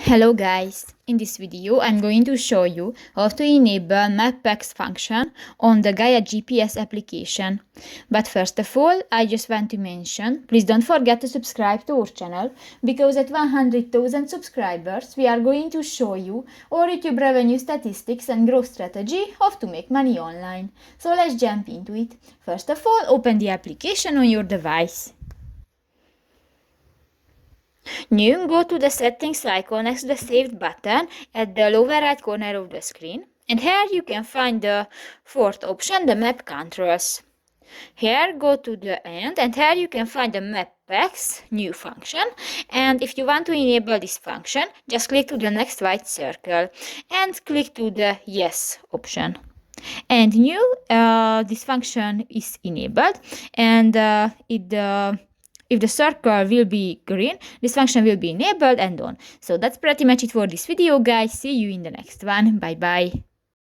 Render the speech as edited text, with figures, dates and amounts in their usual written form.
Hello guys, in this video I'm going to show you how to enable MapX function on the Gaia GPS application. But first of all, I just want to mention, please don't forget to subscribe to our channel, because at 100,000 subscribers we are going to show you our YouTube revenue statistics and growth strategy of to make money online. So let's jump into it. First of all, open the application on your device. New, go to the settings icon next to the saved button at the lower right corner of the screen, and here you can find the fourth option, the map controls. Here go to the end, and here you can find the MapX new function, and if you want to enable this function, just click to the next white circle and click to the yes option. And new, this function is enabled, and if the circle will be green, this function will be enabled and on. So that's pretty much it for this video, guys. See you in the next one. Bye bye.